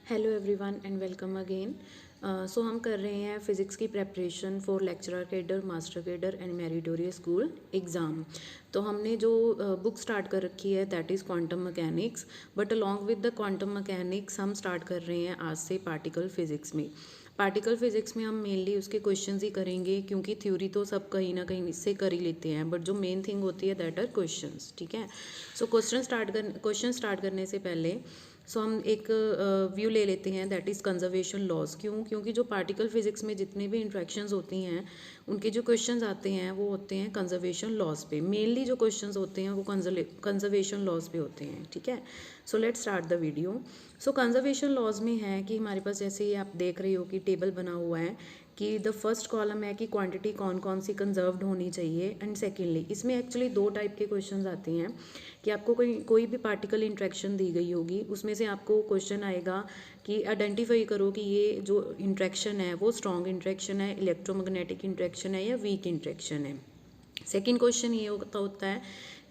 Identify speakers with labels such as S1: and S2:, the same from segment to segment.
S1: Hello everyone and welcome again. So हम कर रहे हैं फ़िज़िक्स की preparation for lecturer cadre, master cadre and meritorious school exam. तो हमने जो बुक स्टार्ट कर रखी है that is quantum mechanics, but along with the quantum mechanics हम स्टार्ट कर रहे हैं आज से पार्टिकल फ़िज़िक्स में। पार्टिकल फ़िज़िक्स में हम मेनली उसके क्वेश्चंस ही करेंगे, क्योंकि थ्योरी तो सब कहीं ना कहीं इससे कर ही लेते हैं, बट जो मेन थिंग होती है दैट आर क्वेश्चंस। ठीक है। सो क्वेश्चन स्टार्ट करने से पहले हम एक व्यू ले लेते हैं दैट इज़ कंजर्वेशन लॉज। क्योंकि जो पार्टिकल फिजिक्स में जितने भी इंट्रैक्शंस होती हैं उनके जो क्वेश्चंस आते हैं वो होते हैं कंजर्वेशन लॉज पे। मेनली जो क्वेश्चंस होते हैं वो कंजर्वेशन लॉज पे होते हैं। ठीक है। So let's start the video. So conservation laws में है कि हमारे पास जैसे ये आप देख रहे हो कि टेबल बना हुआ है कि द फर्स्ट कॉलम है कि क्वांटिटी कौन कौन सी कंजर्व्ड होनी चाहिए, एंड सेकेंडली इसमें एक्चुअली दो टाइप के क्वेश्चंस आते हैं कि आपको कोई भी पार्टिकल इंट्रैक्शन दी गई होगी, उसमें से आपको क्वेश्चन आएगा कि आइडेंटिफाई करो कि ये जो इंट्रैक्शन है वो स्ट्रॉन्ग इंट्रैक्शन है, इलेक्ट्रोमैग्नेटिक इंट्रैक्शन है या वीक इंट्रैक्शन है। सेकेंड क्वेश्चन ये होता है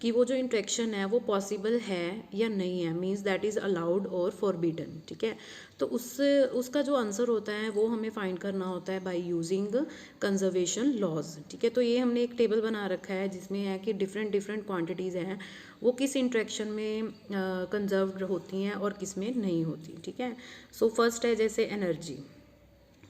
S1: कि वो जो इंट्रैक्शन है वो पॉसिबल है या नहीं है, मींस दैट इज़ अलाउड और फॉरबिडन। ठीक है। तो उसका जो आंसर होता है वो हमें फाइंड करना होता है बाय यूजिंग कंजर्वेशन लॉज। ठीक है। तो ये हमने एक टेबल बना रखा है जिसमें है कि डिफरेंट डिफरेंट क्वांटिटीज़ हैं वो किस इंट्रैक्शन में कंजर्व्ड होती हैं और किस में नहीं होती। ठीक है। सो फर्स्ट है जैसे एनर्जी।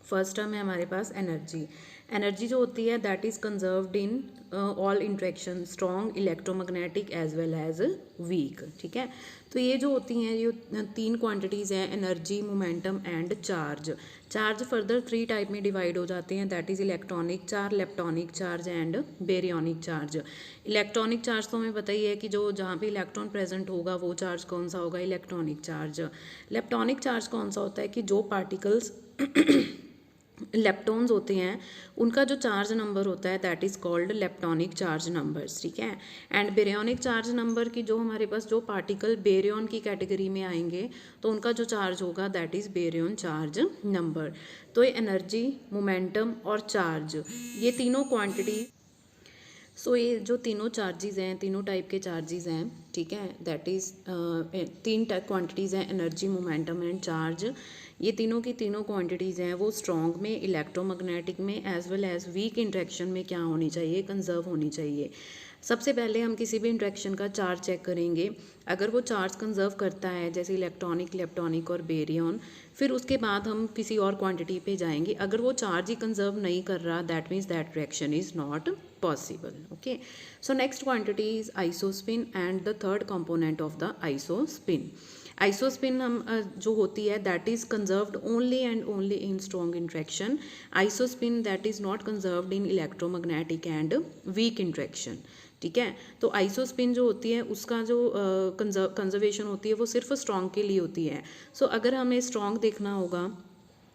S1: फर्स्ट टर्म है हमारे पास एनर्जी। एनर्जी जो होती है that is conserved in all interaction, strong, electromagnetic as well as weak. ठीक है। तो ये जो होती हैं ये तीन क्वांटिटीज़ हैं, energy, momentum and charge. Charge further three type में डिवाइड हो जाते हैं, that is electronic charge, leptonic charge and baryonic charge. Electronic charge तो हमें पता ही है कि जो जहाँ पे इलेक्ट्रॉन प्रेजेंट होगा वो चार्ज कौन सा होगा, इलेक्ट्रॉनिक चार्ज। लेप्टॉनिक चार्ज कौन सा होता है कि जो पार्टिकल्स लेप्टॉन्स होते हैं उनका जो चार्ज नंबर होता है that is called leptonic charge numbers. ठीक है। एंड बेरियोनिक चार्ज नंबर की जो हमारे पास जो पार्टिकल बेरियन की कैटेगरी में आएंगे तो उनका जो चार्ज होगा that is baryon charge number. तो ये एनर्जी, मोमेंटम और चार्ज, ये तीनों क्वांटिटी, सो ये जो तीनों चार्जेस हैं, तीनों टाइप के चार्जेस हैं। ठीक है। दैट इज़ तीन क्वांटिटीज़ हैं, एनर्जी, मोमेंटम एंड चार्ज। ये तीनों की तीनों क्वांटिटीज़ हैं वो स्ट्रॉन्ग में, इलेक्ट्रोमैग्नेटिक में as well as weak interaction में क्या होनी चाहिए, कंजर्व होनी चाहिए। सबसे पहले हम किसी भी इंट्रैक्शन का चार्ज चेक करेंगे। अगर वो चार्ज कंजर्व करता है जैसे इलेक्ट्रॉनिक, लेप्टॉनिक और बेरियन, फिर उसके बाद हम किसी और क्वांटिटी पे जाएंगे। अगर वो चार्ज ही कंजर्व नहीं कर रहा that means that reaction is not possible. Okay. So next quantity is isospin and the third component of the isospin. Isospin हम जो होती है that is conserved only and only in strong interaction. Isospin that is not conserved in electromagnetic and weak interaction. ठीक है। तो isospin जो होती है उसका जो कंजर्वेशन होती है वो सिर्फ स्ट्रॉन्ग के लिए होती है। सो अगर हमें स्ट्रॉन्ग देखना होगा,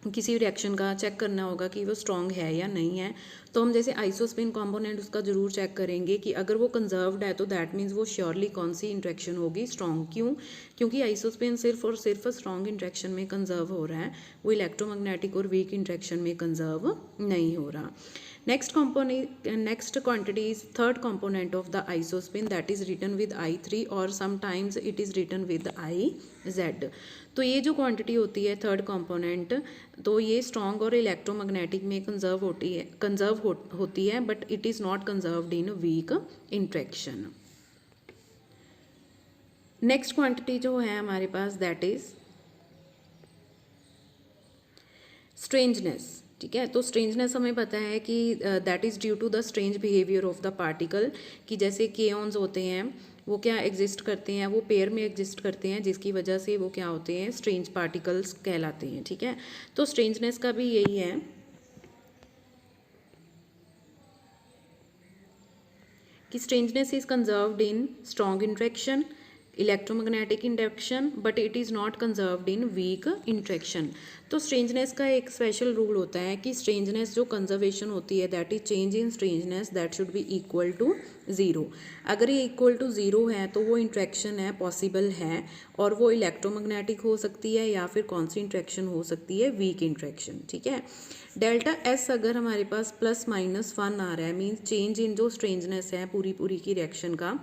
S1: किसी रिएक्शन का चेक करना होगा कि वो स्ट्रॉन्ग है या नहीं है, तो हम जैसे आइसोस्पिन कंपोनेंट उसका ज़रूर चेक करेंगे कि अगर वो कंजर्व्ड है तो दैट मीन्स वो श्योरली कौन सी इंट्रैक्शन होगी, स्ट्रॉन्ग। क्यों? क्योंकि आइसोस्पिन सिर्फ और सिर्फ स्ट्रॉन्ग इंट्रैक्शन में कंजर्व हो रहा है, वो इलेक्ट्रोमैग्नेटिक और वीक इंट्रैक्शन में कंजर्व नहीं हो रहा। Next quantity is third component of the isospin that is written with I3 or sometimes it is written with IZ। तो ये जो क्वांटिटी होती है थर्ड कंपोनेंट, तो ये स्ट्रॉन्ग और इलेक्ट्रोमैग्नेटिक में कंजर्व होती है but it is not conserved in weak interaction. Next quantity जो है हमारे पास दैट इज स्ट्रेंजनेस। ठीक है। तो स्ट्रेंजनेस हमें पता है कि that is due to the strange behaviour of the particle, कि जैसे केओन्स होते हैं वो क्या एग्जिस्ट करते हैं, वो पेयर में एग्जिस्ट करते हैं जिसकी वजह से वो क्या होते हैं, स्ट्रेंज पार्टिकल्स कहलाते हैं। ठीक है। तो स्ट्रेंजनेस का भी यही है कि strangeness is conserved in strong interaction, electromagnetic interaction, but it is not conserved in weak interaction. तो स्ट्रेंजनेस का एक स्पेशल रूल होता है कि स्ट्रेंजनेस जो कंजर्वेशन होती है that is change in strangeness that should be equal to zero. अगर ये इक्वल टू ज़ीरो है तो वो इंट्रैक्शन है पॉसिबल है, और वो इलेक्ट्रोमैग्नेटिक हो सकती है या फिर कौन सी इंट्रैक्शन हो सकती है, वीक इंट्रैक्शन। ठीक है। डेल्टा एस अगर हमारे पास +-1 आ रहा है मीन्स चेंज इन जो स्ट्रेंजनेस है पूरी की रिएक्शन का,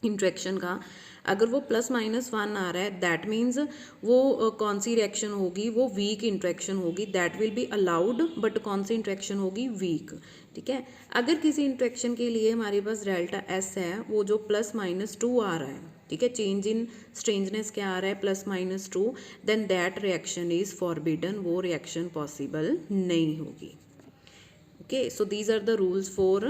S1: इंट्रैक्शन का, अगर वो +-1 आ रहा है दैट मीन्स वो कौन सी रिएक्शन होगी, वो वीक इंट्रैक्शन होगी, that will be allowed, but कौन सी इंट्रैक्शन होगी, वीक। ठीक है, अगर किसी इंट्रैक्शन के लिए हमारे पास डेल्टा एस है, वो जो +-2 आ रहा है, ठीक है, चेंज इन स्ट्रेंजनेस क्या आ रहा है, +-2, then that reaction is forbidden, वो रिएक्शन पॉसिबल नहीं होगी। Okay, so these are the rules for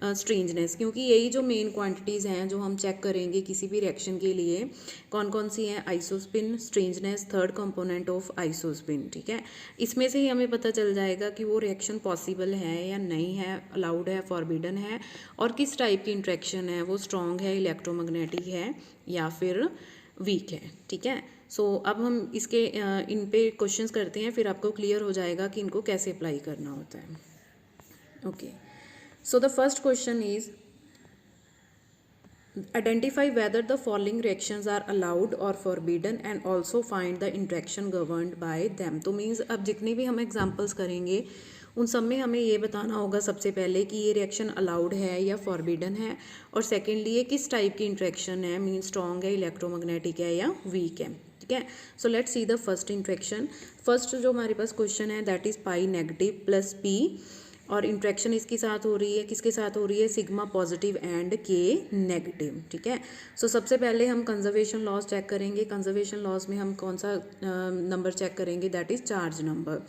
S1: strangeness, क्योंकि यही जो मेन क्वांटिटीज़ हैं जो हम चेक करेंगे किसी भी रिएक्शन के लिए, कौन कौन सी हैं, isospin, strangeness, third component of isospin. ठीक है, इसमें से ही हमें पता चल जाएगा कि वो रिएक्शन पॉसिबल है या नहीं है, अलाउड है, फॉरबिडन है, और किस टाइप की इंट्रैक्शन है, वो स्ट्रॉन्ग है, इलेक्ट्रोमैग्नेटिक है या फिर वीक है। ठीक है, सो अब हम इसके इन पे क्वेश्चंस करते हैं, फिर आपको क्लियर हो जाएगा कि इनको कैसे अप्लाई करना होता है। Okay, so the first question is identify whether the following reactions are allowed or forbidden and also find the interaction governed by them। तो मीन्स अब जितनी भी हम एग्जांपल्स करेंगे उन सब में हमें ये बताना होगा सबसे पहले कि ये रिएक्शन अलाउड है या फॉरबिडन है, और सेकेंडली ये किस टाइप की इंट्रैक्शन है, मीन स्ट्रॉन्ग है, इलेक्ट्रोमैग्नेटिक है या वीक है। ठीक है, so let's see the first interaction. First जो हमारे पास क्वेश्चन है that is pi negative plus P, और इंट्रैक्शन इसके साथ हो रही है, किसके साथ हो रही है, sigma positive and K negative. ठीक है, सो सबसे पहले हम कंजर्वेशन लॉस चेक करेंगे। कंजर्वेशन लॉस में हम कौन सा नंबर चेक करेंगे, that is charge number.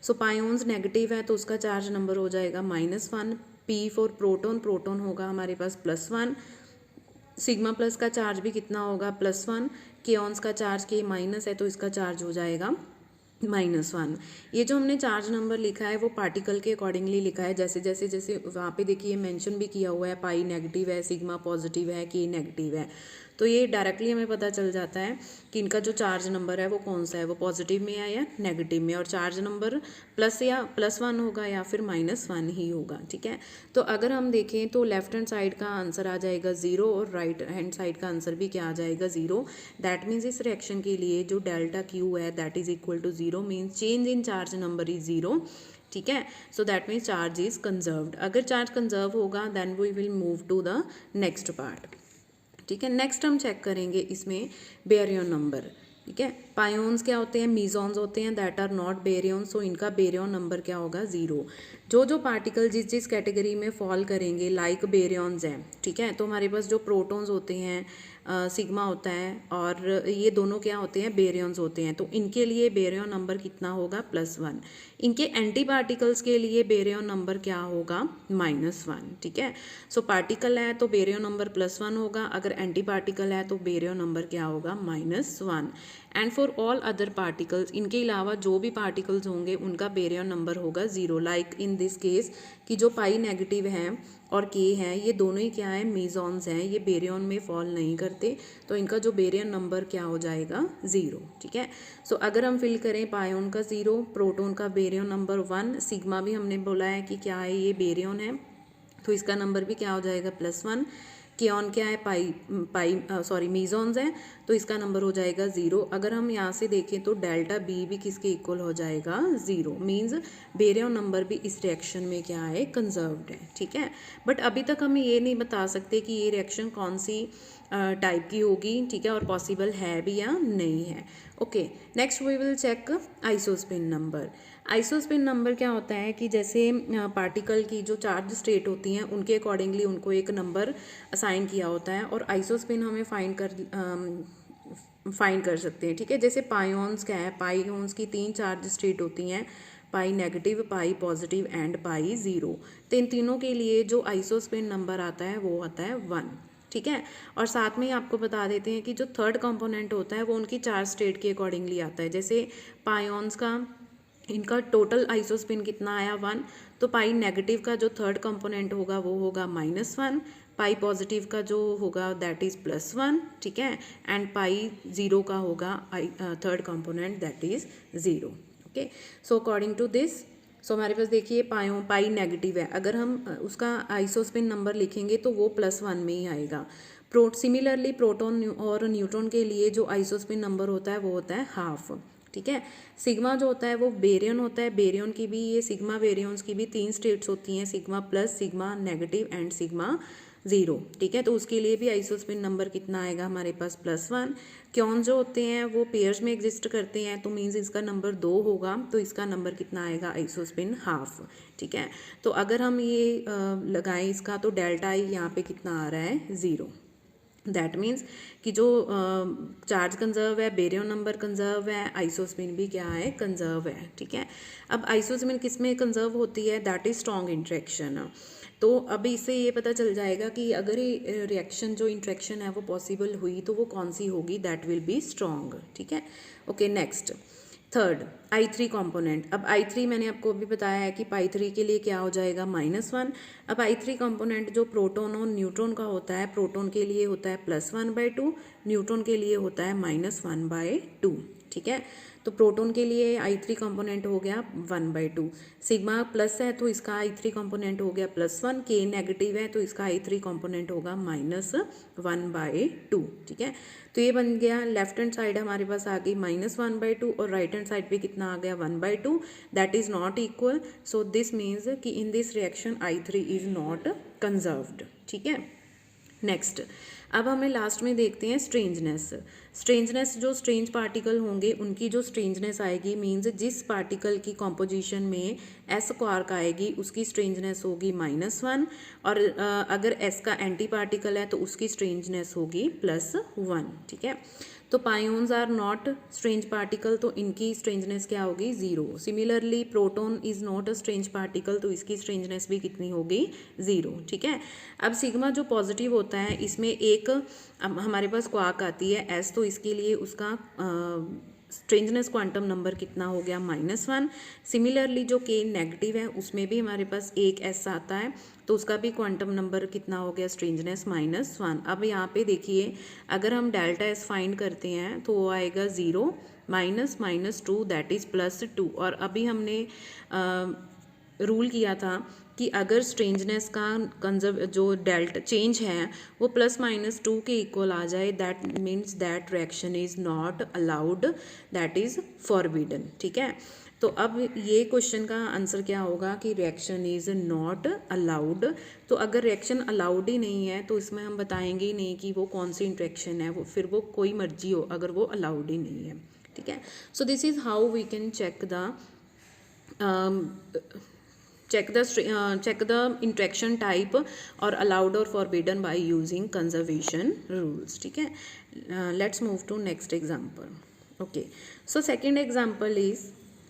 S1: So pions negative है तो उसका चार्ज नंबर हो जाएगा -1। पी फॉर प्रोटॉन, प्रोटॉन होगा हमारे पास +1। सिग्मा प्लस का चार्ज भी कितना होगा, +1। केऑन्स का चार्ज के माइनस है तो इसका चार्ज हो जाएगा -1। ये जो हमने चार्ज नंबर लिखा है वो पार्टिकल के अकॉर्डिंगली लिखा है, जैसे जैसे जैसे वहाँ पे देखिए मेंशन भी किया हुआ है, पाई नेगेटिव है, सिग्मा पॉजिटिव है, के नेगेटिव है, तो ये डायरेक्टली हमें पता चल जाता है कि इनका जो चार्ज नंबर है वो कौन सा है, वो पॉजिटिव में है या नेगेटिव में, और चार्ज नंबर प्लस या +1 होगा या फिर -1 ही होगा। ठीक है, तो अगर हम देखें तो लेफ्ट हैंड साइड का आंसर आ जाएगा 0 और राइट हैंड साइड का आंसर भी क्या आ जाएगा, 0। दैट मीन्स इस रिएक्शन के लिए जो डेल्टा क्यू है that is equal to 0, means change in charge number is 0। ठीक है, so that means charge is conserved. अगर चार्ज कंजर्व होगा then we will move to the next part. ठीक है, नेक्स्ट हम चेक करेंगे इसमें बेरियन नंबर। ठीक है, पायोन्स क्या होते हैं, मीजॉन्स होते हैं दैट आर नॉट बेरियन, सो इनका बेरियन नंबर क्या होगा, 0। जो पार्टिकल जिस जिस कैटेगरी में फॉल करेंगे लाइक बेरियंस हैं, ठीक है, तो हमारे पास जो प्रोटॉन्स होते हैं सिग्मा होता है, और ये दोनों क्या होते हैं, बेरियंस होते हैं, तो इनके लिए बेरियन नंबर कितना होगा, +1। इनके एंटी पार्टिकल्स के लिए बेरियन नंबर क्या होगा, -1। ठीक है, सो पार्टिकल है तो बेरियन नंबर +1 होगा, अगर एंटी पार्टिकल है तो बेरियन नंबर क्या होगा, -1। And for all other particles, इनके अलावा जो भी पार्टिकल्स होंगे उनका बेरियन नंबर होगा 0, लाइक इन दिस केस कि जो पाई नेगेटिव हैं और के हैं ये दोनों ही क्या है, मीजॉन्स हैं, ये बेरियन में फॉल नहीं करते, तो इनका जो बेरियन नंबर क्या हो जाएगा, 0। ठीक है, सो अगर हम फिल करें पायोन का 0, प्रोटॉन का बेरियन नंबर 1, सिग्मा भी हमने बोला है कि क्या है, ये बेरियन है, तो इसका नंबर भी क्या हो जाएगा, +1। केऑन क्या है, मीजॉन्स है, तो इसका नंबर हो जाएगा 0। अगर हम यहाँ से देखें तो डेल्टा बी भी किसके इक्वल हो जाएगा, 0, मीन्स बेरियन नंबर भी इस रिएक्शन में क्या है, कंजर्व्ड है। ठीक है, बट अभी तक हम ये नहीं बता सकते कि ये रिएक्शन कौन सी टाइप की होगी। ठीक है, और पॉसिबल है भी या नहीं है। Okay, next we will check isospin number. Isospin number क्या होता है कि जैसे पार्टिकल की जो चार्ज स्टेट होती हैं उनके अकॉर्डिंगली उनको एक नंबर असाइन किया होता है, और आइसोस्पिन हमें फाइंड कर सकते हैं। ठीक है, जैसे पायोन्स क्या है, पायोन्स की 3 चार्ज स्टेट होती हैं, pi negative, pi positive and pi 0। तो इन तीनों के लिए जो आइसोस्पिन नंबर आता है वो आता है 1। ठीक है, और साथ में ही आपको बता देते हैं कि जो थर्ड कंपोनेंट होता है वो उनकी चार्ज स्टेट के अकॉर्डिंगली आता है। जैसे पायोन्स का इनका टोटल आइसोस्पिन कितना आया, 1, तो पाई नेगेटिव का जो थर्ड कंपोनेंट होगा वो होगा -1, पाई पॉजिटिव का जो होगा दैट इज़ +1। ठीक है, एंड पाई 0 का होगा third component that is 0। Okay, so according to this, so हमारे पास देखिए पाई नेगेटिव है, अगर हम उसका आइसोस्पिन नंबर लिखेंगे तो वो +1 में ही आएगा। सिमिलरली प्रोटॉन और न्यूट्रॉन के लिए जो आइसोस्पिन नंबर होता है वो होता है 1/2। ठीक है, सिग्मा जो होता है वो बेरियन होता है, बेरियन की भी, ये सिग्मा बेरियंस की भी 3 स्टेट्स होती हैं, sigma plus, sigma negative and sigma zero, ठीक है। तो उसके लिए भी आइसोस्पिन नंबर कितना आएगा हमारे पास +1। क्योन जो होते हैं वो पेयर्स में एग्जिस्ट करते हैं, तो मीन्स इसका नंबर 2 होगा, तो इसका नंबर कितना आएगा आइसोस्पिन हाफ, ठीक है। तो अगर हम ये लगाएं इसका, तो डेल्टा आई यहाँ पे कितना आ रहा है 0। दैट मीन्स कि जो चार्ज कंजर्व है, बेरियम नंबर कंजर्व है, आइसोस्पिन भी क्या है कंजर्व है, ठीक है। अब आइसोस्पिन किस में कंजर्व होती है, दैट इज स्ट्रॉन्ग इंट्रैक्शन। तो अब इससे ये पता चल जाएगा कि अगर ये रिएक्शन जो इंट्रैक्शन है वो पॉसिबल हुई तो वो कौन सी होगी, दैट विल बी स्ट्रॉन्ग, ठीक है। Okay, next third I3 component. अब I3 मैंने आपको अभी बताया है कि पाई3 के लिए क्या हो जाएगा -1। अब I3 कंपोनेंट जो प्रोटॉन और न्यूट्रॉन का होता है, प्रोटॉन के लिए होता है +1/2, न्यूट्रॉन के लिए होता है -1/2, ठीक है। तो प्रोटॉन के लिए I3 कंपोनेंट हो गया 1/2, सिग्मा प्लस है तो इसका I3 कंपोनेंट हो गया +1, K नेगेटिव है तो इसका I3 कंपोनेंट होगा -1/2, ठीक है। तो ये बन गया, लेफ्ट हैंड साइड हमारे पास आ गई -1/2 और राइट हैंड साइड पे कितना आ गया 1/2, that is not equal. So this means कि in this reaction I3 is not conserved, ठीक है। नेक्स्ट, अब हमें लास्ट में देखते हैं स्ट्रेंजनेस। स्ट्रेंजनेस, जो स्ट्रेंज पार्टिकल होंगे उनकी जो स्ट्रेंजनेस आएगी, मीन्स जिस पार्टिकल की कॉम्पोजिशन में एस क्वार्क आएगी उसकी स्ट्रेंजनेस होगी -1, और अगर एस का एंटी पार्टिकल है तो उसकी स्ट्रेंजनेस होगी +1, ठीक है। तो पायोन्स आर नॉट स्ट्रेंज पार्टिकल, तो इनकी स्ट्रेंजनेस क्या होगी 0। Similarly proton is not a strange particle, तो इसकी स्ट्रेंजनेस भी कितनी होगी 0, ठीक है। अब सिग्मा जो पॉजिटिव होता है इसमें एक हमारे पास क्वार्क आती है एस, तो इसके लिए उसका स्ट्रेंजनेस क्वांटम नंबर कितना हो गया -1। सिमिलरली जो के नेगेटिव है उसमें भी हमारे पास एक एस आता है, तो उसका भी क्वांटम नंबर कितना हो गया स्ट्रेंजनेस -1। अब यहाँ पे देखिए, अगर हम डेल्टा एस फाइंड करते हैं तो वो आएगा 0 -2 दैट इज़ +2। और अभी हमने रूल किया था कि अगर स्ट्रेंजनेस का कंजर्व जो डेल्टा चेंज है वो +-2 के इक्वल आ जाए, that means that reaction is not allowed, that is forbidden, ठीक है। तो अब ये क्वेश्चन का आंसर क्या होगा कि रिएक्शन इज़ नॉट अलाउड। तो अगर रिएक्शन अलाउड ही नहीं है तो इसमें हम बताएंगे ही नहीं कि वो कौन सी इंट्रैक्शन है, वो फिर वो कोई मर्जी हो अगर वो अलाउड ही नहीं है, ठीक है। So this is how we can check the interaction type or allowed or forbidden by using conservation rules, ठीक है। Let's move to next example. Okay, so second example is,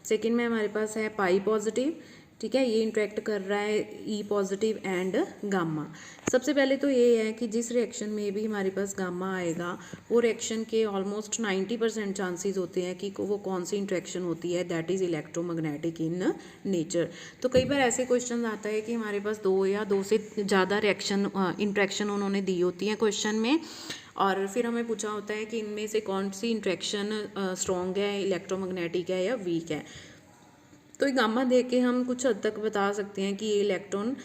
S1: second में हमारे पास है पाई पॉजिटिव, ठीक है। ये इंटरेक्ट कर रहा है ई पॉजिटिव एंड गामा। सबसे पहले तो ये है कि जिस रिएक्शन में भी हमारे पास गामा आएगा वो रिएक्शन के ऑलमोस्ट 90% चांसेस होते हैं कि वो कौन सी इंट्रैक्शन होती है, that is electromagnetic in nature. तो कई बार ऐसे क्वेश्चन आता है कि हमारे पास 2 या 2 से ज़्यादा रिएक्शन इंट्रैक्शन उन्होंने दी होती हैं क्वेश्चन में, और फिर हमें पूछा होता है कि इनमें से कौन सी इंट्रैक्शन स्ट्रॉन्ग है, इलेक्ट्रोमैग्नेटिक है या वीक है। तो गामा देख के हम कुछ हद तक बता सकते हैं कि ये इलेक्ट्रॉन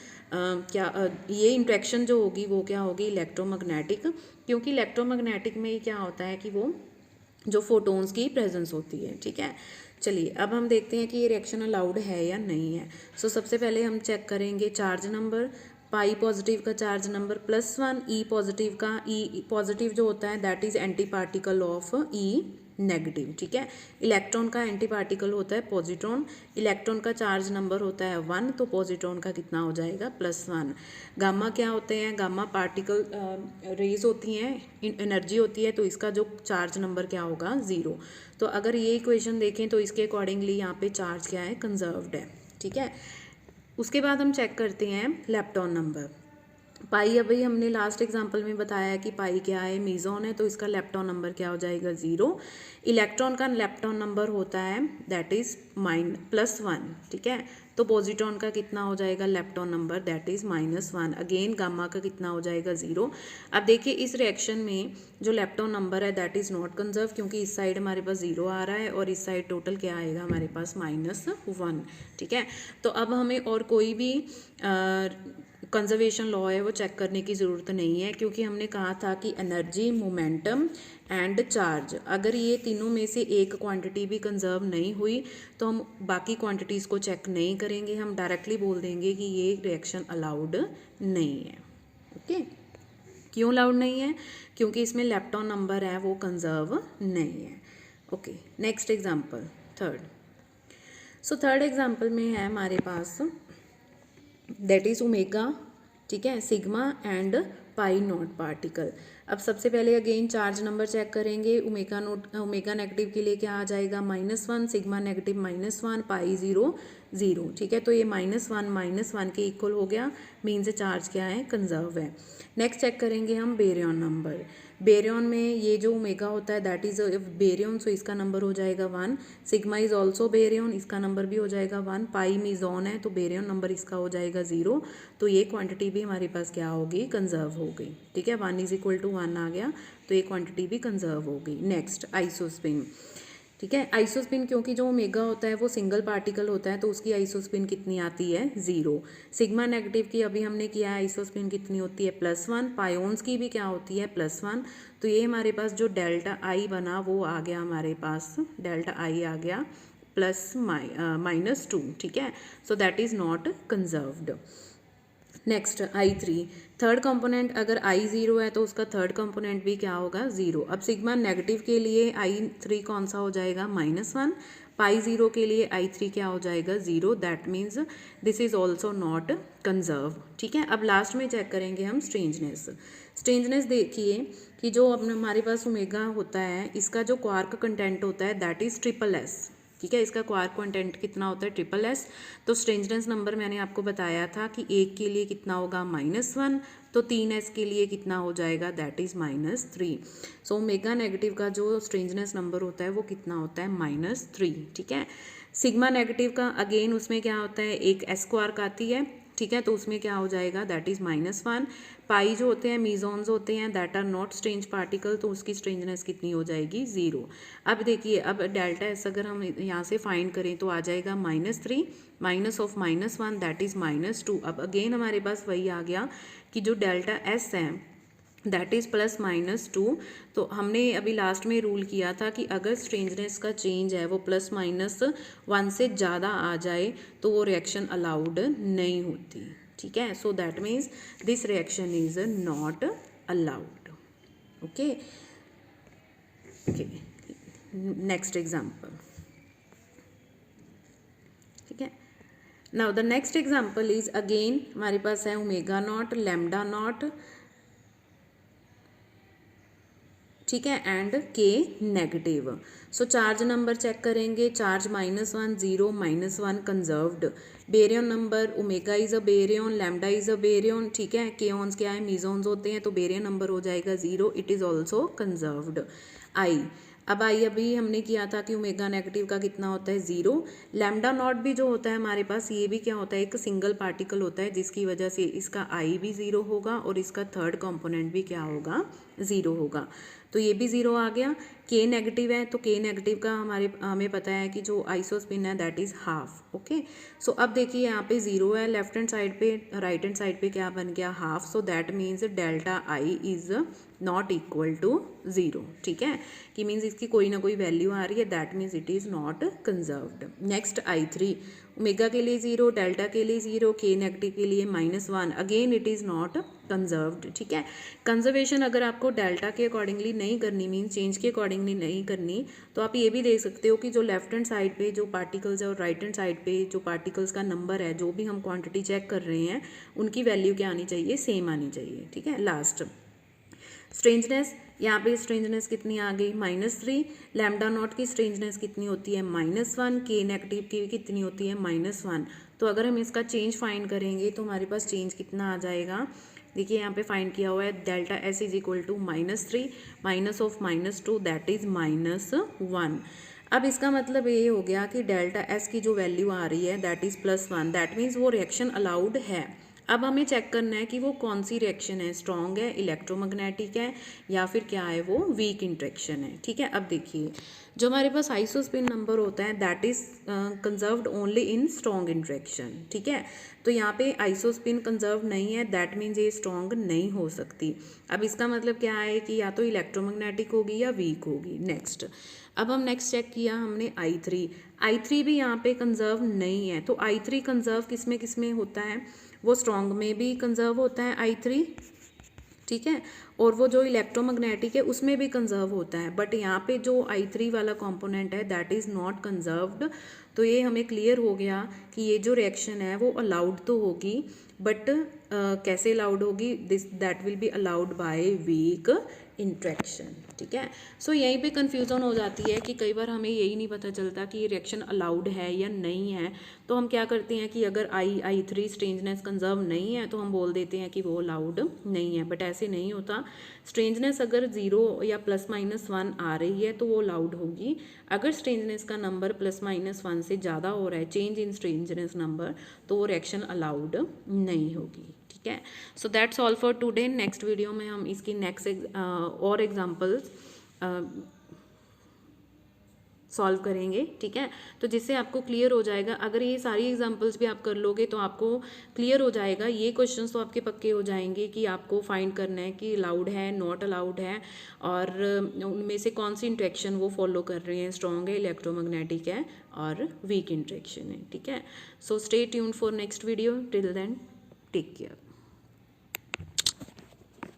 S1: ये इंट्रैक्शन जो होगी वो क्या होगी इलेक्ट्रोमैग्नेटिक, क्योंकि इलेक्ट्रोमैग्नेटिक में क्या होता है कि वो जो फोटोन्स की प्रेजेंस होती है, ठीक है। चलिए अब हम देखते हैं कि ये रिएक्शन अलाउड है या नहीं है। सो सबसे पहले हम चेक करेंगे चार्ज नंबर। पाई पॉजिटिव का चार्ज नंबर +1, ई पॉजिटिव का, ई पॉजिटिव जो होता है that is anti particle of E negative, ठीक है। इलेक्ट्रॉन का एंटी पार्टिकल होता है पॉजिट्रॉन, इलेक्ट्रॉन का चार्ज नंबर होता है 1, तो पॉजिट्रॉन का कितना हो जाएगा +1। गामा क्या होते हैं, गामा पार्टिकल रेज होती हैं, एनर्जी होती है, तो इसका जो चार्ज नंबर क्या होगा 0। तो अगर ये इक्वेशन देखें तो इसके अकॉर्डिंगली यहाँ पे चार्ज क्या है कंजर्व्ड है, ठीक है। उसके बाद हम चेक करते हैं लेप्टॉन नंबर। पाई अभी हमने लास्ट एग्जांपल में बताया कि पाई क्या है मीज़ोन है, तो इसका लेप्टॉन नंबर क्या हो जाएगा 0। इलेक्ट्रॉन का लेप्टॉन नंबर होता है दैट इज़ +1, ठीक है। तो पॉजिट्रॉन का कितना हो जाएगा lepton number that is -1। Again gamma का कितना हो जाएगा 0। अब देखिए इस रिएक्शन में जो लेप्टॉन नंबर है दैट इज़ नॉट कंजर्व, क्योंकि इस साइड हमारे पास 0 आ रहा है और इस साइड टोटल क्या आएगा हमारे पास -1, ठीक है। तो अब हमें और कोई भी कंजर्वेशन लॉ है वो चेक करने की ज़रूरत नहीं है, क्योंकि हमने कहा था कि एनर्जी, मोमेंटम एंड चार्ज, अगर ये तीनों में से एक क्वांटिटी भी कंजर्व नहीं हुई तो हम बाकी क्वांटिटीज़ को चेक नहीं करेंगे, हम डायरेक्टली बोल देंगे कि ये रिएक्शन अलाउड नहीं है। ओके, क्यों लाउड नहीं है? क्योंकि इसमें लेप्टॉन नंबर है वो कंजर्व नहीं है। Okay, next example third. So third example में है हमारे पास दैट इज ओमेगा, ठीक है, sigma and pi not particle. अब सबसे पहले अगेन चार्ज नंबर चेक करेंगे। ओमेगा नेगेटिव के लिए क्या आ जाएगा? -1, सिग्मा नेगेटिव -1, पाई 0 0, ठीक है। तो ये -1 के इक्वल हो गया, मीन्स चार्ज क्या है? कंजर्व है। नेक्स्ट चेक करेंगे हम बेरियन नंबर। बेरियन में ये जो ओमेगा होता है दैट इज बेरियन, सो इसका नंबर हो जाएगा 1। सिग्मा इज ऑल्सो बेरियन, इसका नंबर भी हो जाएगा 1। पाई मीजॉन है तो बेरियन नंबर इसका हो जाएगा 0। तो ये क्वांटिटी भी हमारे पास क्या होगी? कंजर्व हो गई, ठीक है। 1 = 1 आ गया तो ये क्वांटिटी भी कंजर्व हो गई। नेक्स्ट आइसोस्पिन, ठीक है। आइसोस्पिन क्योंकि जो ओमेगा होता है वो सिंगल पार्टिकल होता है तो उसकी आइसोस्पिन कितनी आती है? 0। सिग्मा नेगेटिव की अभी हमने किया है, आइसोस्पिन कितनी होती है? +1। पायोन्स की भी क्या होती है? +1। तो ये हमारे पास जो डेल्टा आई बना वो आ गया हमारे पास, डेल्टा आई आ गया +2, ठीक है। So that is not conserved. Next I3, third component अगर I0 है तो उसका थर्ड कंपोनेंट भी क्या होगा? 0। अब सिग्मा नेगेटिव के लिए I3 कौन सा हो जाएगा? -1। पाई 0 के लिए I3 क्या हो जाएगा? 0। That means this is also not conserve, ठीक है। अब लास्ट में चेक करेंगे हम स्ट्रेंजनेस। स्ट्रेंजनेस देखिए कि जो अपने हमारे पास ओमेगा होता है इसका जो क्वार्क कंटेंट होता है दैट इज SSS, ठीक है। इसका क्वार्क कंटेंट कितना होता है? SSS। तो स्ट्रेंजनेस नंबर मैंने आपको बताया था कि 1 के लिए कितना होगा? -1। तो 3s के लिए कितना हो जाएगा? That is -3। So omega negative का जो स्ट्रेंजनेस नंबर होता है वो कितना होता है? -3, ठीक है। सिग्मा नेगेटिव का अगेन उसमें क्या होता है? एक s क्वार्क आती है, ठीक है। तो उसमें क्या हो जाएगा? That is -1। पाई जो होते हैं मीजॉन्स होते हैं that are not strange particle, तो उसकी स्ट्रेंजनेस कितनी हो जाएगी? 0। अब देखिए, अब डेल्टा एस अगर हम यहाँ से फाइंड करें तो आ जाएगा -3 -1 दैट इज़ -2। अब अगेन हमारे पास वही आ गया कि जो डेल्टा एस है दैट इज़ +-2। तो हमने अभी लास्ट में रूल किया था कि अगर स्ट्रेंजनेस का चेंज है वो +-1 से ज़्यादा आ जाए तो वो रिएक्शन अलाउड नहीं होती, ठीक है। So that means this reaction is not allowed. Okay, next example, ठीक है। Now the next example is again हमारे पास है ओमेगा नॉट, लैम्डा नॉट, ठीक है, and K negative. So charge number check करेंगे। Charge -1 0 -1 conserved. Baryon number omega is a baryon, lambda is a baryon, ठीक है। केओन्स क्या है? मीजोन्स होते हैं, तो बेरियन नंबर हो जाएगा 0। It is also conserved. I, अब आई अभी हमने किया था कि ओमेगा नेगेटिव का कितना होता है? 0। लैम्डा नॉट भी जो होता है हमारे पास ये भी क्या होता है? एक सिंगल पार्टिकल होता है जिसकी वजह से इसका आई भी 0 होगा और इसका थर्ड कंपोनेंट भी क्या होगा? 0 होगा। तो ये भी 0 आ गया। के नेगेटिव है तो के नेगेटिव का हमें पता है कि जो आइसोस्पिन है that is half. Okay, so अब देखिए यहाँ पे 0 है, लेफ्ट हैंड साइड पे, राइट हैंड साइड पे क्या बन गया? Half. So that means delta I is not equal to 0, ठीक है। कि मीन्स इसकी कोई ना कोई वैल्यू आ रही है, that means it is not conserved. Next I3, omega के लिए 0, डेल्टा के लिए 0, के नेगेटिव के लिए -1, again it is not conserved, ठीक है। कंजर्वेशन अगर आपको डेल्टा के अकॉर्डिंगली नहीं करनी, मीन चेंज के अकॉर्डिंगली नहीं करनी, तो आप ये भी देख सकते हो कि जो लेफ्ट हैंड साइड पे जो पार्टिकल्स है और राइट हैंड साइड पे जो पार्टिकल्स का नंबर है, जो भी हम क्वांटिटी चेक कर रहे हैं उनकी वैल्यू क्या आनी चाहिए? सेम आनी चाहिए, ठीक है। लास्ट स्ट्रेंजनेस, यहाँ पे स्ट्रेंजनेस कितनी आ गई? -3। लैम्डा नॉट की स्ट्रेंजनेस कितनी होती है? -1। के नेगेटिव की कितनी होती है? -1। तो अगर हम इसका चेंज फाइंड करेंगे तो हमारे पास चेंज कितना आ जाएगा? देखिए यहाँ पे फाइंड किया हुआ है, delta S is equal to -3 -2 that is -1। अब इसका मतलब ये हो गया कि डेल्टा एस की जो वैल्यू आ रही है दैट इज़ +1, दैट मीन्स वो रिएक्शन अलाउड है। अब हमें चेक करना है कि वो कौन सी रिएक्शन है, स्ट्रॉन्ग है, इलेक्ट्रोमैग्नेटिक है, या फिर क्या है, वो वीक इंट्रैक्शन है, ठीक है। अब देखिए जो हमारे पास आइसोस्पिन नंबर होता है that is conserved only in strong interaction, ठीक है। तो यहाँ पे आइसोस्पिन कंजर्व नहीं है, दैट मीन्स ये स्ट्रॉन्ग नहीं हो सकती। अब इसका मतलब क्या है कि या तो इलेक्ट्रोमैग्नेटिक होगी या वीक होगी। नेक्स्ट, अब हम नेक्स्ट चेक किया हमने I3 भी यहाँ पे कंजर्व नहीं है। तो I3 कंजर्व किस में होता है? वो स्ट्रॉन्ग में भी कंजर्व होता है I3, ठीक है। और वो जो इलेक्ट्रोमैग्नेटिक है उसमें भी कंजर्व होता है, बट यहाँ पे जो I3 वाला कंपोनेंट है दैट इज़ नॉट कंजर्व्ड। तो ये हमें क्लियर हो गया कि ये जो रिएक्शन है वो अलाउड तो होगी, बट कैसे अलाउड होगी, this that will be allowed by weak interaction. ठीक है। सो यहीं पे कंफ्यूजन हो जाती है कि कई बार हमें यही नहीं पता चलता कि ये रिएक्शन अलाउड है या नहीं है। तो हम क्या करते हैं कि अगर I3 स्ट्रेंजनेस कंजर्व नहीं है तो हम बोल देते हैं कि वो अलाउड नहीं है, बट ऐसे नहीं होता। स्ट्रेंजनेस अगर 0 या +-1 आ रही है तो वो अलाउड होगी। अगर स्ट्रेंजनेस का नंबर +-1 से ज़्यादा हो रहा है, चेंज इन स्ट्रेंजनेस नंबर, तो वो रिएक्शन अलाउड नहीं होगी। ठीक है। So that's all for today. Next video में हम इसकी नेक्स्ट और एग्जांपल्स सॉल्व करेंगे। ठीक है। तो जिससे आपको क्लियर हो जाएगा, अगर ये सारी एग्जांपल्स भी आप कर लोगे तो आपको क्लियर हो जाएगा। ये क्वेश्चंस तो आपके पक्के हो जाएंगे कि आपको फाइंड करना है कि अलाउड है, नॉट अलाउड है, और उनमें से कौन सी इंट्रैक्शन वो फॉलो कर रहे हैं, स्ट्रॉन्ग है, इलेक्ट्रोमैग्नेटिक है, और वीक इंट्रैक्शन है। ठीक है। So stay tuned for next video. Till then take care.